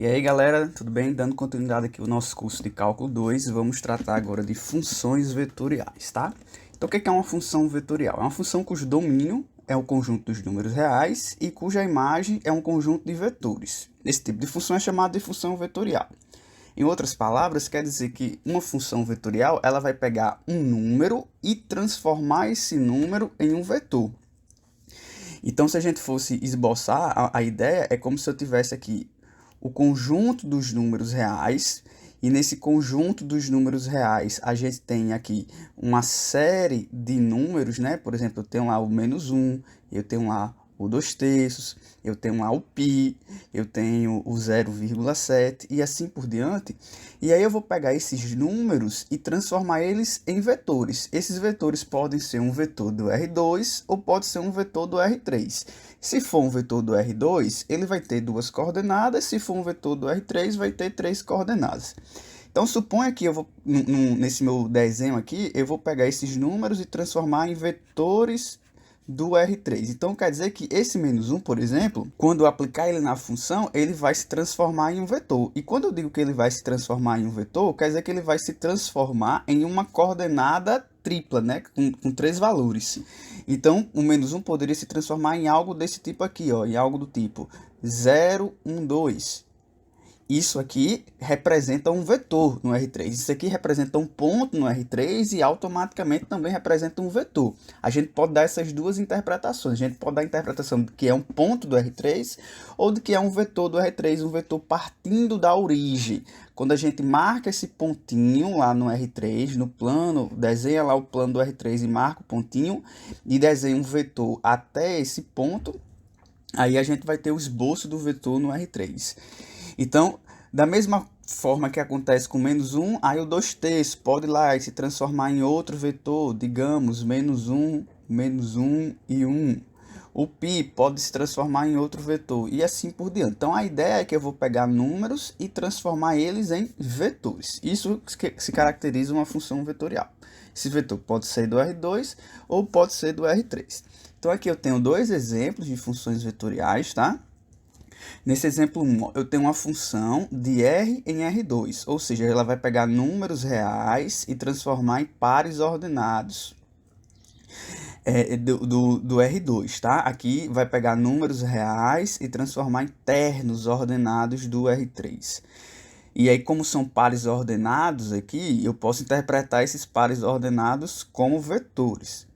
E aí galera, tudo bem? Dando continuidade aqui ao nosso curso de Cálculo 2, vamos tratar agora de funções vetoriais, tá? Então o que é uma função vetorial? É uma função cujo domínio é o conjunto dos números reais e cuja imagem é um conjunto de vetores. Esse tipo de função é chamado de função vetorial. Em outras palavras, quer dizer que uma função vetorial ela vai pegar um número e transformar esse número em um vetor. Então, se a gente fosse esboçar, a ideia é como se eu tivesse aqui o conjunto dos números reais, e nesse conjunto dos números reais a gente tem aqui uma série de números, né? Por exemplo, eu tenho lá o -1, eu tenho lá o 2/3, eu tenho lá o π, eu tenho o 0,7 e assim por diante. E aí eu vou pegar esses números e transformar eles em vetores. Esses vetores podem ser um vetor do R2 ou pode ser um vetor do R3. Se for um vetor do R2, ele vai ter duas coordenadas. Se for um vetor do R3, vai ter três coordenadas. Então, suponha que eu vou, nesse meu desenho aqui, eu vou pegar esses números e transformar em vetores do R3. Então, quer dizer que esse -1, por exemplo, quando eu aplicar ele na função, ele vai se transformar em um vetor. E quando eu digo que ele vai se transformar em um vetor, quer dizer que ele vai se transformar em uma coordenada tripla, né? Com três valores. Então, o -1 poderia se transformar em algo desse tipo aqui, ó, em algo do tipo 0, 1, 2. Isso aqui representa um vetor no R3. Isso aqui representa um ponto no R3 e automaticamente também representa um vetor. A gente pode dar essas duas interpretações. A gente pode dar a interpretação de que é um ponto do R3 ou de que é um vetor do R3, um vetor partindo da origem. Quando a gente marca esse pontinho lá no R3, no plano, desenha lá o plano do R3 e marca o pontinho e desenha um vetor até esse ponto, aí a gente vai ter o esboço do vetor no R3. Então, da mesma forma que acontece com -1, aí o 2/3 pode ir lá e se transformar em outro vetor, digamos, -1, -1 e 1. O π pode se transformar em outro vetor e assim por diante. Então, a ideia é que eu vou pegar números e transformar eles em vetores. Isso que se caracteriza uma função vetorial. Esse vetor pode ser do R2 ou pode ser do R3. Então, aqui eu tenho dois exemplos de funções vetoriais, tá? Nesse exemplo 1, eu tenho uma função de R em R2, ou seja, ela vai pegar números reais e transformar em pares ordenados do R2, tá? Aqui vai pegar números reais e transformar em ternos ordenados do R3. E aí, como são pares ordenados aqui, eu posso interpretar esses pares ordenados como vetores.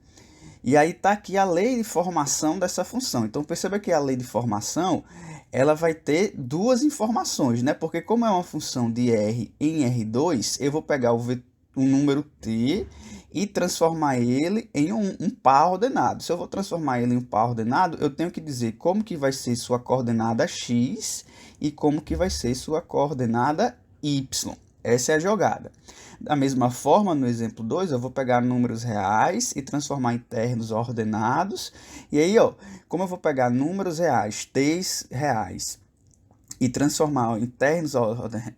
E aí está aqui a lei de formação dessa função. Então, perceba que a lei de formação ela vai ter duas informações, né? Porque como é uma função de R em R2, eu vou pegar o número t e transformar ele em um par ordenado. Se eu vou transformar ele em um par ordenado, eu tenho que dizer como que vai ser sua coordenada x e como que vai ser sua coordenada y. Essa é a jogada. Da mesma forma, no exemplo 2, eu vou pegar números reais e transformar em ternos ordenados. E aí, ó, como eu vou pegar números reais, t's reais, e transformar em ternos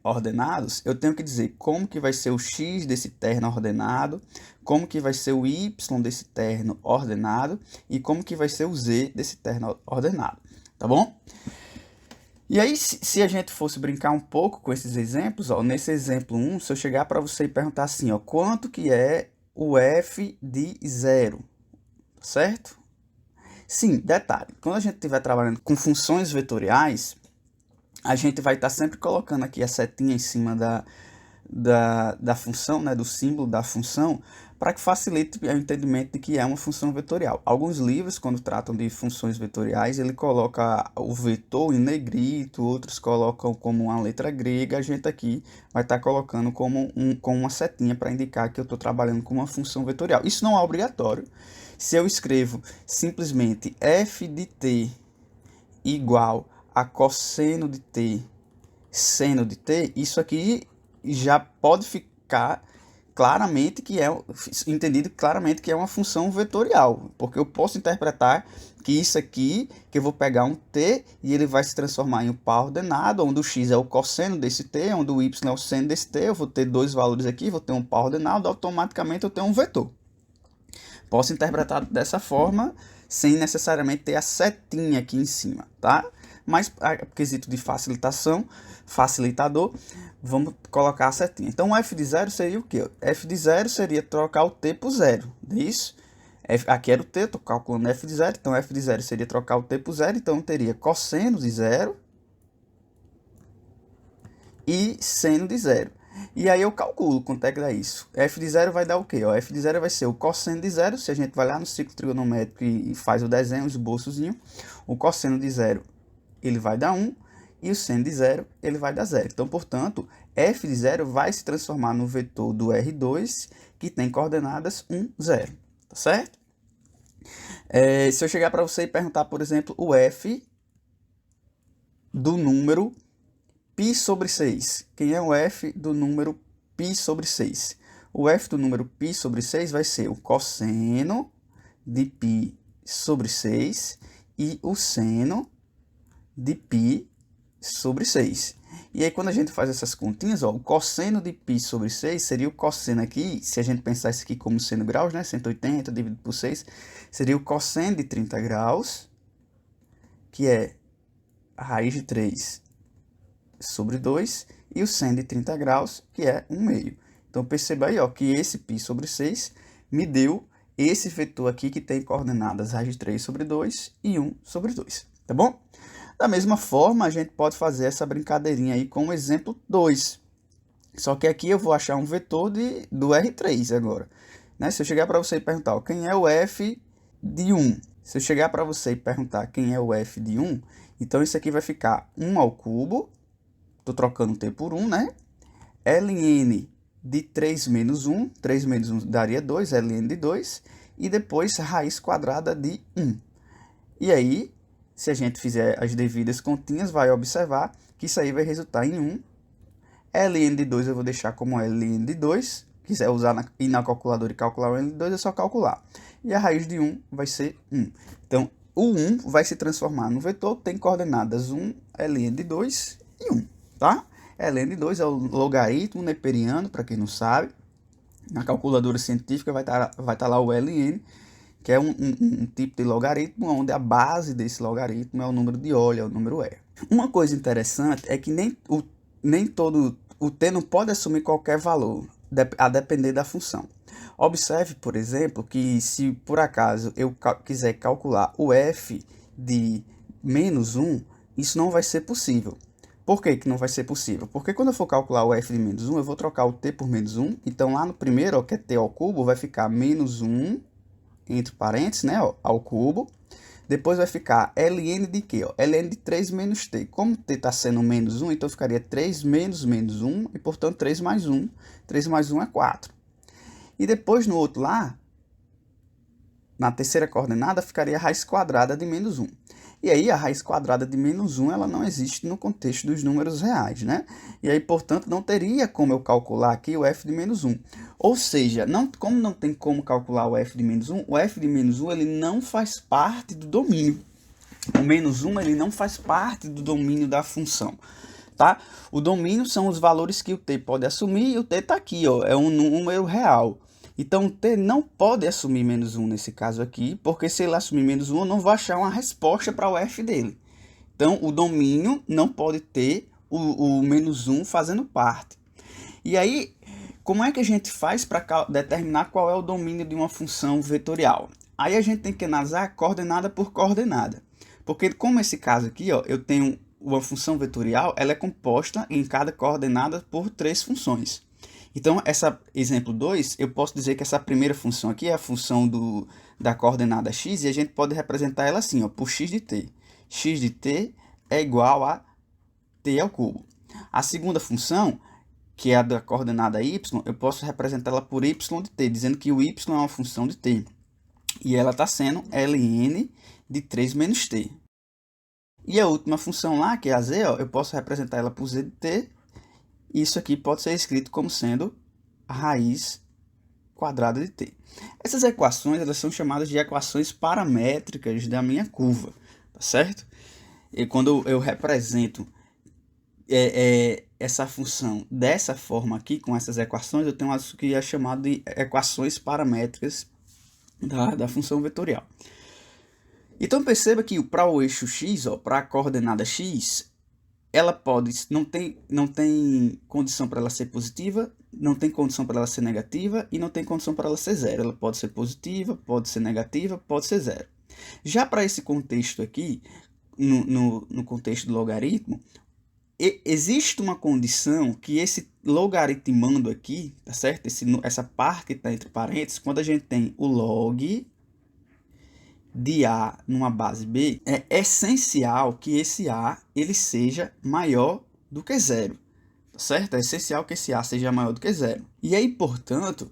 ordenados, eu tenho que dizer como que vai ser o x desse terno ordenado, como que vai ser o y desse terno ordenado e como que vai ser o z desse terno ordenado, tá bom? E aí, se a gente fosse brincar um pouco com esses exemplos, ó, nesse exemplo 1, se eu chegar para você e perguntar assim, ó, quanto que é o f de 0, certo? Sim, detalhe, quando a gente estiver trabalhando com funções vetoriais, a gente vai estar sempre colocando aqui a setinha em cima da função, né, do símbolo da função, para que facilite o entendimento de que é uma função vetorial. Alguns livros, quando tratam de funções vetoriais, ele coloca o vetor em negrito, outros colocam como uma letra grega, a gente aqui vai estar colocando com uma setinha para indicar que eu estou trabalhando com uma função vetorial. Isso não é obrigatório. Se eu escrevo simplesmente f de t igual a cosseno de t seno de t, isso aqui já pode ficar claramente que é entendido claramente que é uma função vetorial, porque eu posso interpretar que isso aqui, que eu vou pegar um t e ele vai se transformar em um par ordenado, onde o x é o cosseno desse t, onde o y é o seno desse t, eu vou ter dois valores aqui, vou ter um par ordenado, automaticamente eu tenho um vetor. Posso interpretar dessa forma, sem necessariamente ter a setinha aqui em cima, tá? Mas, a quesito de facilitação, facilitador, vamos colocar a setinha. Então, o f de 0 seria o quê? F de 0 seria trocar o t por 0, não é isso? Aqui era o t, estou calculando f de 0, então f de 0 seria trocar o t por 0, então eu teria cosseno de 0 e seno de 0. E aí eu calculo quanto é que dá isso. F de 0 vai dar o quê? Ó, F de 0 vai ser o cosseno de 0, se a gente vai lá no ciclo trigonométrico e faz o desenho, o esboçozinho, o cosseno de 0 ele vai dar 1, e o seno de 0 ele vai dar 0. Então, portanto, F de 0 vai se transformar no vetor do R2, que tem coordenadas 1, 0. Tá certo? Se eu chegar para você e perguntar, por exemplo, o F do número π sobre 6. Quem é o F do número π sobre 6? O F do número π sobre 6 vai ser o cosseno de π sobre 6 e o seno de π sobre 6. E aí, quando a gente faz essas continhas, ó, o cosseno de π sobre 6 seria o cosseno aqui, se a gente pensar isso aqui como seno graus, né? 180 dividido por 6, seria o cosseno de 30 graus, que é a raiz de 3 sobre 2, e o seno de 30 graus, que é 1 meio. Então, perceba aí, ó, que esse π sobre 6 me deu esse vetor aqui que tem coordenadas raiz de 3 sobre 2 e 1 sobre 2, tá bom? Da mesma forma, a gente pode fazer essa brincadeirinha aí com o exemplo 2. Só que aqui eu vou achar um vetor do R3 agora. Né? Se eu chegar para você e perguntar, ó, quem é o F de 1? Se eu chegar para você e perguntar quem é o F de 1, então isso aqui vai ficar 1 ao cubo. Estou trocando t por 1, né? ln de 3 menos 1. 3 menos 1 daria 2, ln de 2. E depois raiz quadrada de 1. E aí, se a gente fizer as devidas continhas, vai observar que isso aí vai resultar em 1. ln de 2 eu vou deixar como ln de 2. Quiser ir na calculadora e calcular o ln de 2, é só calcular. E a raiz de 1 vai ser 1. Então, o 1 vai se transformar no vetor, tem coordenadas 1, ln de 2 e 1. Tá? ln de 2 é o logaritmo neperiano, para quem não sabe. Na calculadora científica vai estar lá o ln, que é um tipo de logaritmo, onde a base desse logaritmo é o número de Euler, é o número E. Uma coisa interessante é que nem todo o t não pode assumir qualquer valor, a depender da função. Observe, por exemplo, que se por acaso eu quiser calcular o f de menos 1, isso não vai ser possível. Por que não vai ser possível? Porque quando eu for calcular o f de menos 1, eu vou trocar o t por menos 1. Então, lá no primeiro, ó, que é t ao cubo, vai ficar menos 1, entre parênteses, né, ó, ao cubo. Depois vai ficar ln de quê? Ó? Ln de 3 menos t. Como t está sendo menos 1, então ficaria 3 menos menos 1, e, portanto, 3 mais 1. 3 mais 1 é 4. E depois, no outro lá, na terceira coordenada, ficaria a raiz quadrada de menos 1. E aí, a raiz quadrada de menos 1, ela não existe no contexto dos números reais, né? E aí, portanto, não teria como eu calcular aqui o f de menos 1. Ou seja, como não tem como calcular o f de menos 1, o f de menos 1 ele não faz parte do domínio. O menos 1 ele não faz parte do domínio da função. Tá? O domínio são os valores que o t pode assumir, e o t está aqui, ó, é um número real. Então, t não pode assumir menos 1 nesse caso aqui, porque se ele assumir menos 1, eu não vou achar uma resposta para o f dele. Então, o domínio não pode ter o menos 1 fazendo parte. E aí, como é que a gente faz para determinar qual é o domínio de uma função vetorial? Aí a gente tem que analisar coordenada por coordenada. Porque como esse caso aqui, ó, eu tenho uma função vetorial, ela é composta em cada coordenada por 3 funções. Então, exemplo 2, eu posso dizer que essa primeira função aqui é a função da coordenada x, e a gente pode representar ela assim, ó, por x de t. X de t é igual a t ao cubo. A segunda função, que é a da coordenada y, eu posso representar ela por y de t, dizendo que o y é uma função de t. E ela está sendo ln de 3 menos t. E a última função lá, que é a z, ó, eu posso representar ela por z de t. Isso aqui pode ser escrito como sendo a raiz quadrada de t. Essas equações elas são chamadas de equações paramétricas da minha curva, tá certo? E quando eu represento essa função dessa forma aqui, com essas equações, eu tenho isso que é chamado de equações paramétricas da função vetorial. Então perceba que para o eixo x, para a coordenada x, ela pode, não tem condição para ela ser positiva, não tem condição para ela ser negativa e não tem condição para ela ser zero. Ela pode ser positiva, pode ser negativa, pode ser zero. Já para esse contexto aqui, no contexto do logaritmo, existe uma condição que esse logaritmando aqui, tá certo? Essa parte que está entre parênteses, quando a gente tem o log de A numa base B, é essencial que esse A ele seja maior do que zero, tá certo? É essencial que esse A seja maior do que zero. E aí, portanto,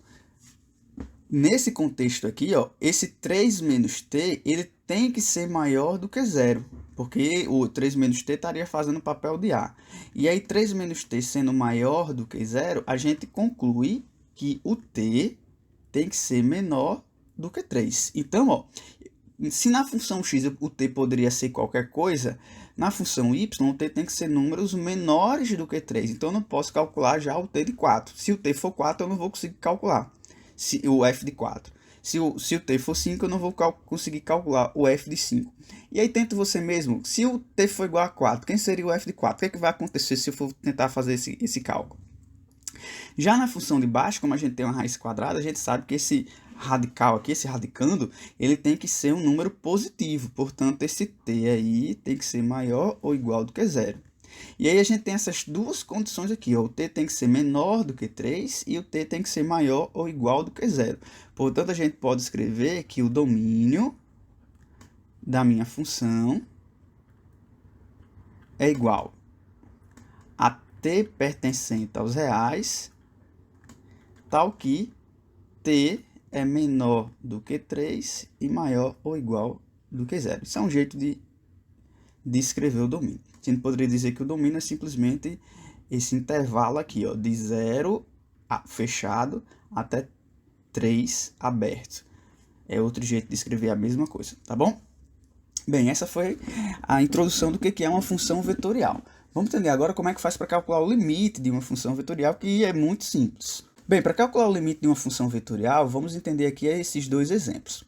nesse contexto aqui, ó, esse 3 menos t, ele tem que ser maior do que zero, porque o 3 menos t estaria fazendo o papel de A. E aí, 3 menos t sendo maior do que zero, a gente conclui que o t tem que ser menor do que 3. Então, ó, se na função x o t poderia ser qualquer coisa, na função y o t tem que ser números menores do que 3. Então, eu não posso calcular já o t de 4. Se o t for 4, eu não vou conseguir calcular o f de 4. Se o t for 5, eu não vou conseguir calcular o f de 5. E aí, tenta você mesmo. Se o t for igual a 4, quem seria o f de 4? O que é que vai acontecer se eu for tentar fazer esse cálculo? Já na função de baixo, como a gente tem uma raiz quadrada, a gente sabe que esse radical aqui, esse radicando, ele tem que ser um número positivo. Portanto, esse t aí tem que ser maior ou igual do que zero. E aí a gente tem essas duas condições aqui, ó. O t tem que ser menor do que 3 e o t tem que ser maior ou igual do que zero. Portanto, a gente pode escrever que o domínio da minha função é igual a t pertencente aos reais, tal que t é menor do que 3 e maior ou igual do que zero. Isso é um jeito de escrever o domínio. A gente poderia dizer que o domínio é simplesmente esse intervalo aqui, ó, de 0 fechado até 3 aberto. É outro jeito de escrever a mesma coisa, tá bom? Bem, essa foi a introdução do que é uma função vetorial. Vamos entender agora como é que faz para calcular o limite de uma função vetorial, que é muito simples. Bem, para calcular o limite de uma função vetorial, vamos entender aqui esses dois exemplos.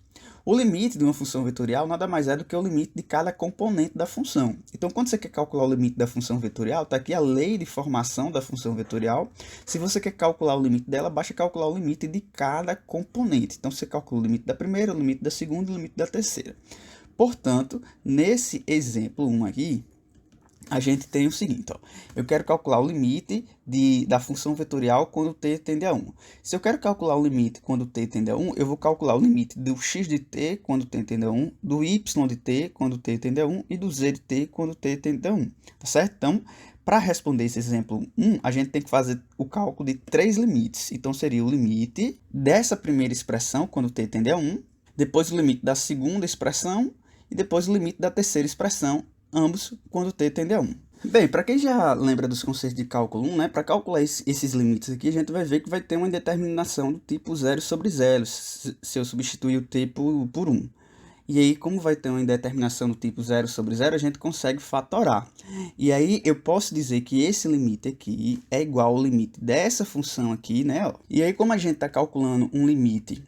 O limite de uma função vetorial nada mais é do que o limite de cada componente da função. Então, quando você quer calcular o limite da função vetorial, está aqui a lei de formação da função vetorial. Se você quer calcular o limite dela, basta calcular o limite de cada componente. Então, você calcula o limite da primeira, o limite da segunda e o limite da terceira. Portanto, nesse exemplo 1 aqui, a gente tem o seguinte, ó, eu quero calcular o limite da função vetorial quando t tende a 1. Se eu quero calcular o limite quando t tende a 1, eu vou calcular o limite do x de t quando t tende a 1, do y de t quando t tende a 1 e do z de t quando t tende a 1. Tá certo? Então, para responder esse exemplo 1, a gente tem que fazer o cálculo de 3 limites. Então, seria o limite dessa primeira expressão quando t tende a 1, depois o limite da segunda expressão e depois o limite da terceira expressão, ambos quando t tende a 1. Bem, para quem já lembra dos conceitos de cálculo 1, né, para calcular esses limites aqui, a gente vai ver que vai ter uma indeterminação do tipo 0 sobre 0, se eu substituir o t por 1. E aí, como vai ter uma indeterminação do tipo 0 sobre 0, a gente consegue fatorar. E aí, eu posso dizer que esse limite aqui é igual ao limite dessa função aqui, né? Ó. E aí, como a gente está calculando um limite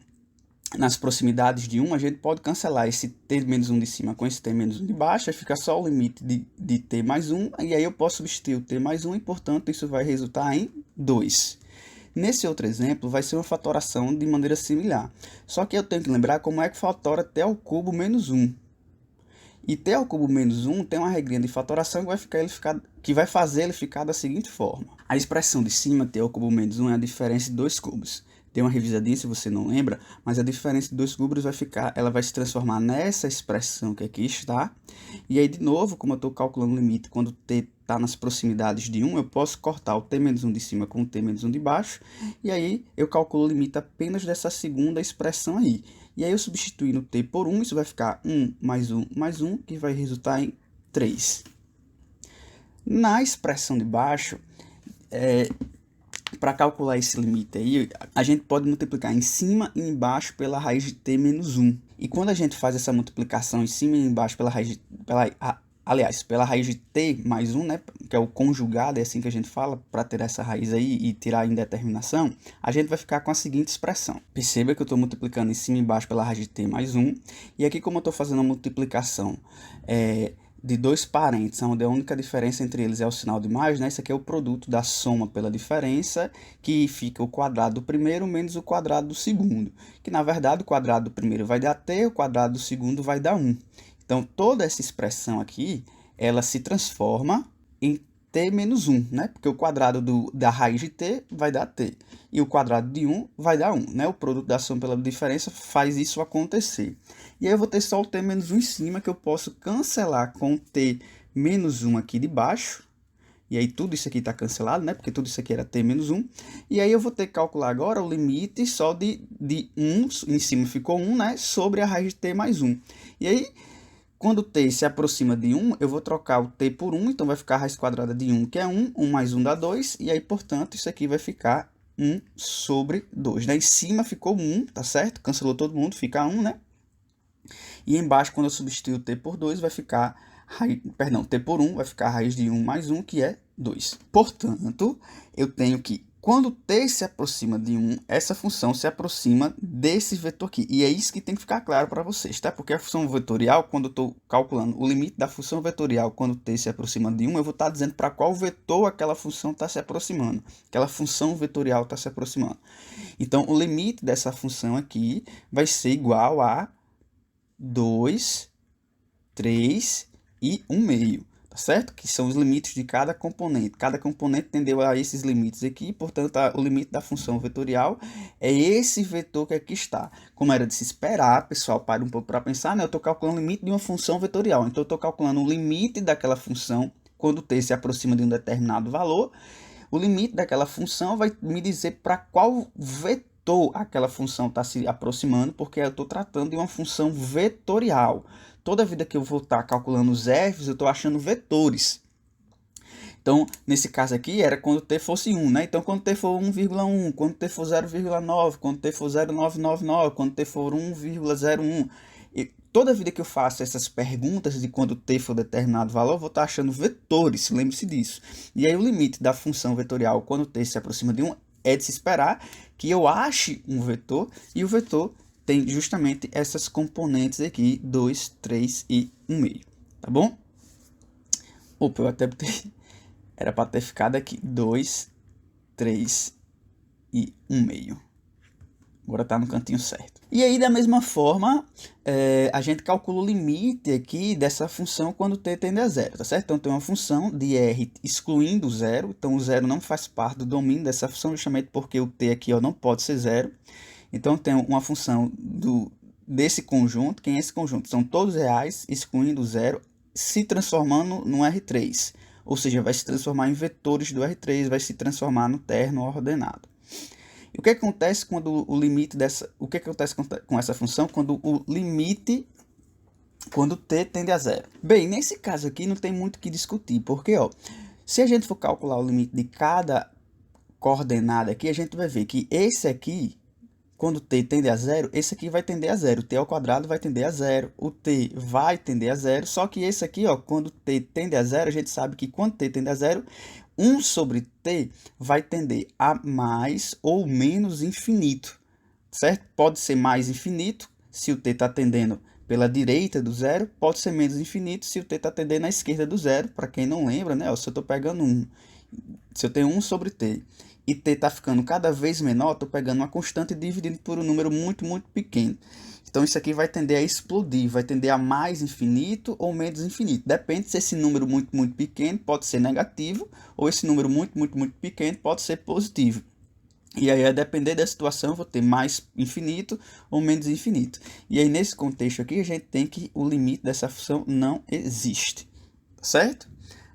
nas proximidades de 1, a gente pode cancelar esse t menos 1 de cima com esse t menos 1 de baixo, aí fica só o limite de t mais 1, e aí eu posso substituir o t mais 1, e portanto isso vai resultar em 2. Nesse outro exemplo, vai ser uma fatoração de maneira similar, só que eu tenho que lembrar como é que fatora t ao cubo menos 1. E t ao cubo menos 1 tem uma regrinha de fatoração que vai fazer ele ficar da seguinte forma. A expressão de cima, t ao cubo menos 1, é a diferença de dois cubos. Tem uma revisadinha se você não lembra, mas a diferença de dois cubos ela vai se transformar nessa expressão que aqui está. E aí, de novo, como eu estou calculando o limite quando t está nas proximidades de 1, eu posso cortar o t menos 1 de cima com o t menos 1 de baixo. E aí, eu calculo o limite apenas dessa segunda expressão aí. E aí, eu substituindo t por 1, isso vai ficar 1 mais 1 mais 1, que vai resultar em 3. Na expressão de baixo, para calcular esse limite aí, a gente pode multiplicar em cima e embaixo pela raiz de t menos 1. E quando a gente faz essa multiplicação em cima e embaixo pela raiz de t mais 1, né, que é o conjugado, é assim que a gente fala, para ter essa raiz aí e tirar a indeterminação, a gente vai ficar com a seguinte expressão. Perceba que eu estou multiplicando em cima e embaixo pela raiz de t mais 1. E aqui, como eu estou fazendo a multiplicação de dois parentes, onde a única diferença entre eles é o sinal de mais, né? Isso aqui é o produto da soma pela diferença, que fica o quadrado do primeiro menos o quadrado do segundo. Que, na verdade, o quadrado do primeiro vai dar t, o quadrado do segundo vai dar 1. Então, toda essa expressão aqui, ela se transforma em t menos 1, né? Porque o quadrado da raiz de t vai dar t. E o quadrado de 1 vai dar 1, né? O produto da soma pela diferença faz isso acontecer. E aí eu vou ter só o t menos 1 em cima, que eu posso cancelar com o t menos 1 aqui de baixo. E aí tudo isso aqui está cancelado, né? Porque tudo isso aqui era t menos 1. E aí eu vou ter que calcular agora o limite só de 1, em cima ficou 1, né? Sobre a raiz de t mais 1. E aí, quando t se aproxima de 1, eu vou trocar o t por 1, então vai ficar a raiz quadrada de 1, que é 1, 1 mais 1 dá 2, e aí, portanto, isso aqui vai ficar 1 sobre 2. Né? Em cima ficou 1, tá certo? Cancelou todo mundo, fica 1, né? E embaixo, quando eu substituir o t por 2, vai ficar, t por 1 vai ficar a raiz de 1 mais 1, que é 2. Portanto, eu tenho que, quando t se aproxima de 1, essa função se aproxima desse vetor aqui. E é isso que tem que ficar claro para vocês, tá? Porque a função vetorial, quando eu estou calculando o limite da função vetorial quando t se aproxima de 1, eu vou estar dizendo para qual vetor aquela função está se aproximando. Aquela função vetorial está se aproximando. Então, o limite dessa função aqui vai ser igual a 2, 3 e 1 meio, tá certo? Que são os limites de cada componente. Cada componente tendeu a esses limites aqui, portanto, o limite da função vetorial é esse vetor que aqui está. Como era de se esperar, pessoal, para um pouco para pensar, né? Eu estou calculando o limite de uma função vetorial. Então, eu estou calculando o limite daquela função quando t se aproxima de um determinado valor. O limite daquela função vai me dizer para qual vetor aquela função está se aproximando, porque eu estou tratando de uma função vetorial. Toda vida que eu vou estar calculando os f's, eu estou achando vetores. Então, nesse caso aqui, era quando t fosse 1, né? Então, quando t for 1,1, quando t for 0,9, quando t for 0,999, quando t for 1,01. E toda vida que eu faço essas perguntas de quando t for determinado valor, eu vou estar achando vetores, lembre-se disso. E aí, o limite da função vetorial quando t se aproxima de 1 é de se esperar que eu ache um vetor, e o vetor tem justamente essas componentes aqui, 2, 3 e 1 meio, tá bom? Opa, eu até botei, era para ter ficado aqui, 2, 3 e 1 meio. Agora está no cantinho certo. E aí, da mesma forma, a gente calcula o limite aqui dessa função quando t tende a zero, tá certo? Então, tem uma função de r excluindo o zero. Então, o zero não faz parte do domínio dessa função, justamente porque o t aqui ó, não pode ser zero. Então, tem uma função desse conjunto. Quem é esse conjunto? São todos reais, excluindo o zero, se transformando no R3. Ou seja, vai se transformar em vetores do R3, vai se transformar no terno ordenado. E o que acontece quando o limite dessa... O que acontece com essa função quando o limite... Quando t tende a zero? Bem, nesse caso aqui não tem muito o que discutir, porque ó, se a gente for calcular o limite de cada coordenada aqui, a gente vai ver que esse aqui, quando t tende a zero, esse aqui vai tender a zero. O t ao quadrado vai tender a zero. O t vai tender a zero. Só que esse aqui, ó, quando t tende a zero, a gente sabe que quando t tende a zero, 1 sobre t vai tender a mais ou menos infinito, certo? Pode ser mais infinito se o t está tendendo pela direita do zero, pode ser menos infinito se o t está tendendo à esquerda do zero. Para quem não lembra, né? Ó, se eu estou pegando 1, se eu tenho 1 sobre t e t está ficando cada vez menor, estou pegando uma constante e dividindo por um número muito, muito pequeno. Então, isso aqui vai tender a explodir, vai tender a mais infinito ou menos infinito. Depende se esse número muito, muito pequeno pode ser negativo, ou esse número muito, muito, muito pequeno pode ser positivo. E aí, a depender da situação, eu vou ter mais infinito ou menos infinito. E aí, nesse contexto aqui, a gente tem que o limite dessa função não existe. Certo?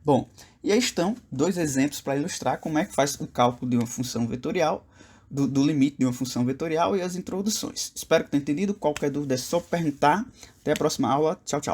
Bom, e aí estão dois exemplos para ilustrar como é que faz o cálculo de uma função vetorial, do limite de uma função vetorial e as introduções. Espero que tenham entendido. Qualquer dúvida é só perguntar. Até a próxima aula. Tchau, tchau.